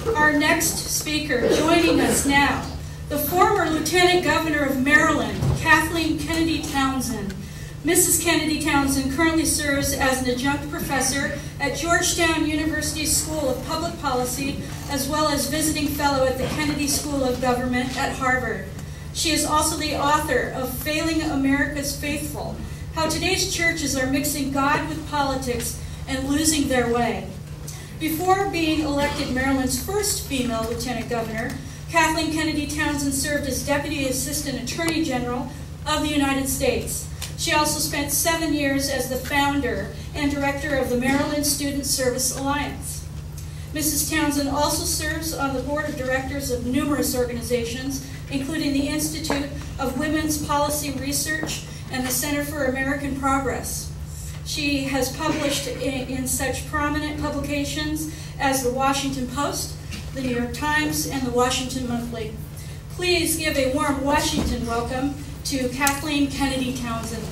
Our next speaker, joining us now, the former Lieutenant Governor of Maryland, Kathleen Kennedy Townsend. Mrs. Kennedy Townsend currently serves as an adjunct professor at Georgetown University School of Public Policy, as well as visiting fellow at the Kennedy School of Government at Harvard. She is also the author of Failing America's Faithful, How Today's Churches Are Mixing God with Politics and Losing Their Way. Before being elected Maryland's first female lieutenant governor, Kathleen Kennedy Townsend served as Deputy Assistant Attorney General of the United States. She also spent 7 years as the founder and director of the Maryland Student Service Alliance. Mrs. Townsend also serves on the board of directors of numerous organizations, including the Institute of Women's Policy Research and the Center for American Progress. She has published in such prominent publications as the Washington Post, the New York Times, and the Washington Monthly. Please give a warm Washington welcome to Kathleen Kennedy Townsend.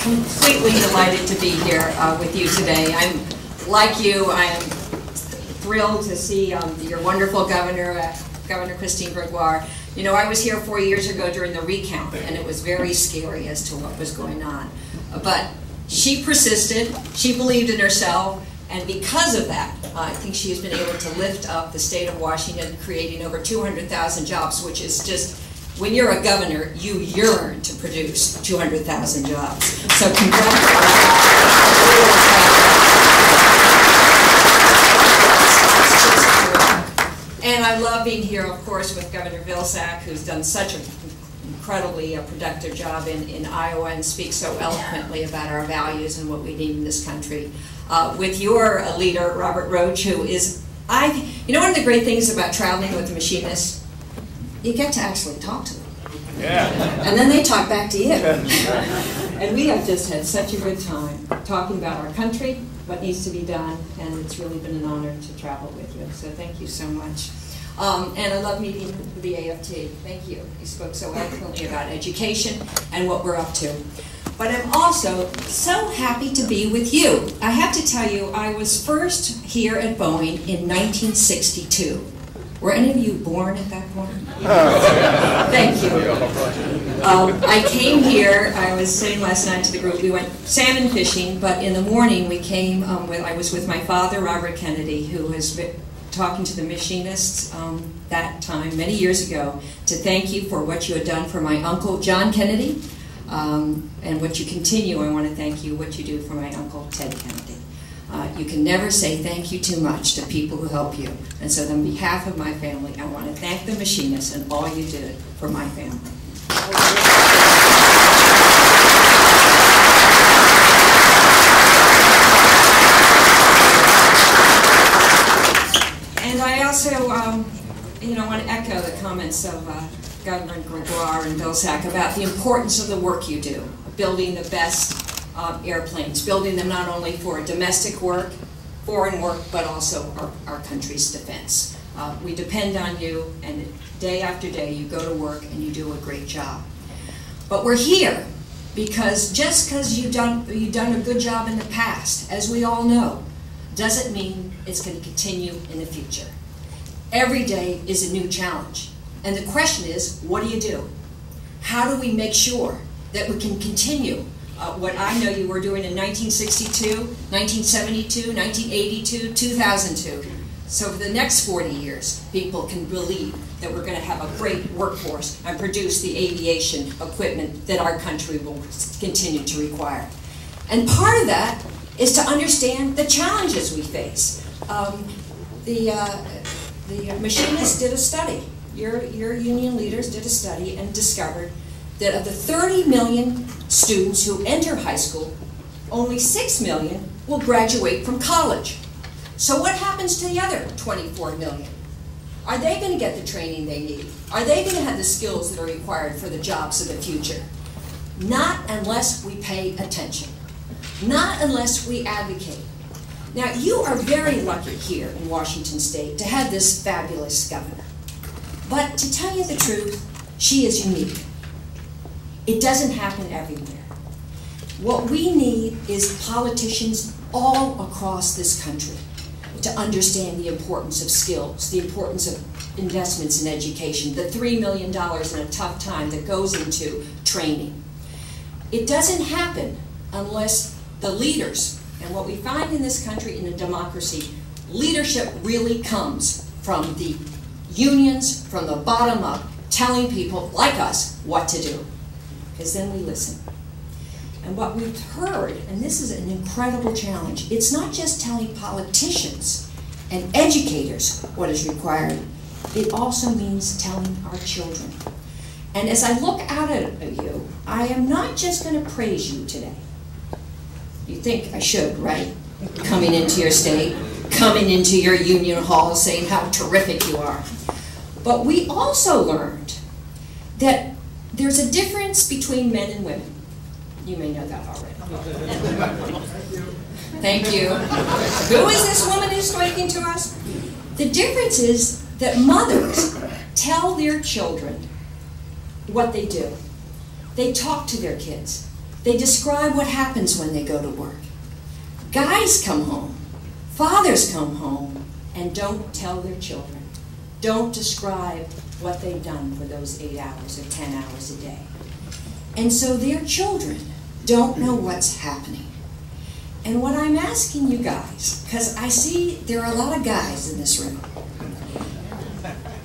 Completely delighted to be here with you today. I'm like you. I am thrilled to see your wonderful governor, Governor Christine Gregoire. You know, I was here 4 years ago during the recount, and it was very scary as to what was going on. But she persisted. She believed in herself, and because of that, I think she has been able to lift up the state of Washington, creating over 200,000 jobs, which is just, when you're a governor, you yearn to produce 200,000 jobs. So congratulations. And I love being here, of course, with Governor Vilsack, who's done such an incredibly productive job in Iowa and speaks so eloquently about our values and what we need in this country. With your leader, Robert Roach, who is, you know, one of the great things about traveling with the machinists, you get to actually talk to them. Yeah. And then they talk back to you. And we have just had such a good time talking about our country, what needs to be done, and it's really been an honor to travel with you. So thank you so much. And I love meeting the AFT. Thank you. You spoke so eloquently about education and what we're up to. But I'm also so happy to be with you. I have to tell you, I was first here at Boeing in 1962. Were any of you born at that point? Thank you. I came here, I was saying last night to the group, we went salmon fishing, but in the morning we came, I was with my father, Robert Kennedy, who was talking to the machinists that time, many years ago, to thank you for what you had done for my uncle, John Kennedy, and what you continue. I want to thank you, what you do for my uncle, Ted Kennedy. You can never say thank you too much to people who help you. And so on behalf of my family, I want to thank the machinists and all you did for my family. And I also you know, want to echo the comments of Governor Gregoire and Vilsack about the importance of the work you do, building the best airplanes, building them not only for domestic work, foreign work, but also our country's defense. We depend on you, and day after day you go to work and you do a great job. But we're here because just because you've done a good job in the past, as we all know, doesn't mean it's going to continue in the future. Every day is a new challenge. And the question is, what do you do? How do we make sure that we can continue what I know you were doing in 1962, 1972, 1982, 2002. So for the next 40 years, people can believe that we're going to have a great workforce and produce the aviation equipment that our country will continue to require. And part of that is to understand the challenges we face. The machinists did a study. Your union leaders did a study and discovered that of the 30 million students who enter high school, only 6 million will graduate from college. So what happens to the other 24 million? Are they going to get the training they need? Are they going to have the skills that are required for the jobs of the future? Not unless we pay attention. Not unless we advocate. Now, you are very lucky here in Washington State to have this fabulous governor. But to tell you the truth, she is unique. It doesn't happen everywhere. What we need is politicians all across this country to understand the importance of skills, the importance of investments in education, the $3 million in a tough time that goes into training. It doesn't happen unless the leaders, and what we find in this country in a democracy, leadership really comes from the unions, from the bottom up, telling people like us what to do, because then we listen. And what we've heard, and this is an incredible challenge, it's not just telling politicians and educators what is required, it also means telling our children. And as I look out at you, I am not just going to praise you today. You think I should, right? Coming into your state, coming into your union hall, saying how terrific you are. But we also learned that there's a difference between men and women. You may know that already. Thank you. Who is this woman who's speaking to us? The difference is that mothers tell their children what they do. They talk to their kids. They describe what happens when they go to work. Guys come home, fathers come home, and don't tell their children. Don't describe what they've done for those 8 hours or 10 hours a day. And so their children don't know what's happening. And what I'm asking you guys, because I see there are a lot of guys in this room.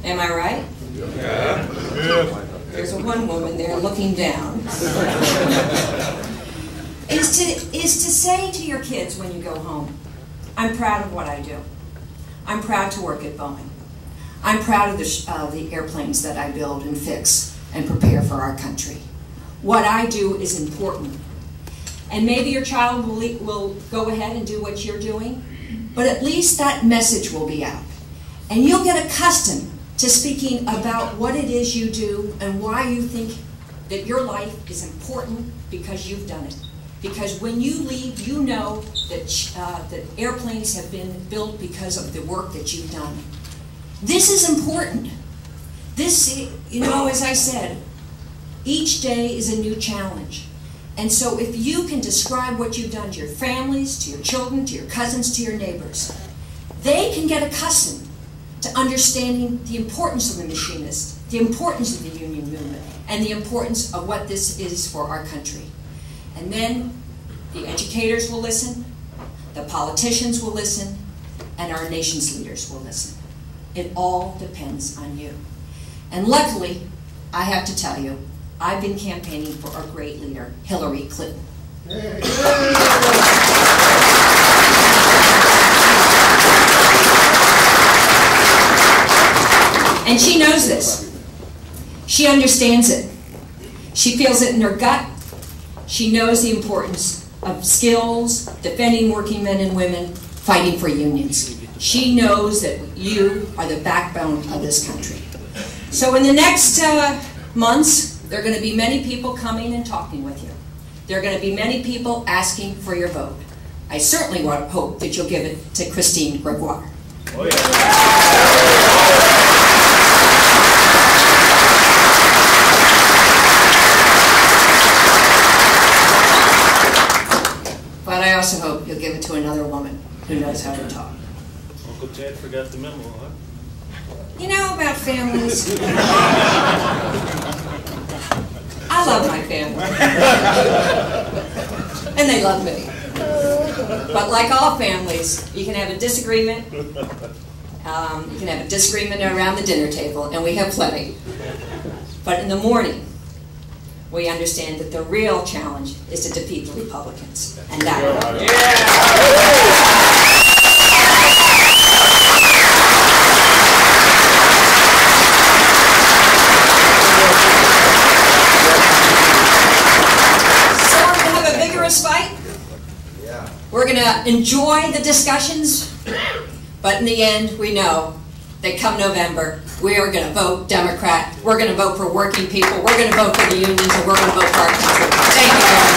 Am I right? Yeah. There's one woman there looking down. is to say to your kids when you go home, I'm proud of what I do. I'm proud to work at Boeing. I'm proud of the airplanes that I build and fix and prepare for our country. What I do is important. And maybe your child will go ahead and do what you're doing, but at least that message will be out. And you'll get accustomed to speaking about what it is you do and why you think that your life is important because you've done it. Because when you leave, you know that airplanes have been built because of the work that you've done. This is important. This, you know, as I said, each day is a new challenge. And so if you can describe what you've done to your families, to your children, to your cousins, to your neighbors, they can get accustomed to understanding the importance of the machinist, the importance of the union movement, and the importance of what this is for our country. And then the educators will listen, the politicians will listen, and our nation's leaders will listen. It all depends on you. And luckily, I have to tell you, I've been campaigning for our great leader, Hillary Clinton. And she knows this. She understands it. She feels it in her gut. She knows the importance of skills, defending working men and women, fighting for unions. She knows that you are the backbone of this country. So in the next months, there are going to be many people coming and talking with you. There are going to be many people asking for your vote. I certainly hope that you'll give it to Christine Gregoire. Oh, yeah. But I also hope you'll give it to another woman who knows how to talk. Uncle Ted forgot the memo, huh? You know about families? I love my family. And they love me. But like all families, you can have a disagreement. You can have a disagreement around the dinner table, and we have plenty. But in the morning, we understand that the real challenge is to defeat the Republicans. And that So we're going to have a vigorous fight. We're going to enjoy the discussions. But in the end, we know that come November, we are going to vote Democrat. We're going to vote for working people. We're going to vote for the unions, and we're going to vote for our country. Thank you very much.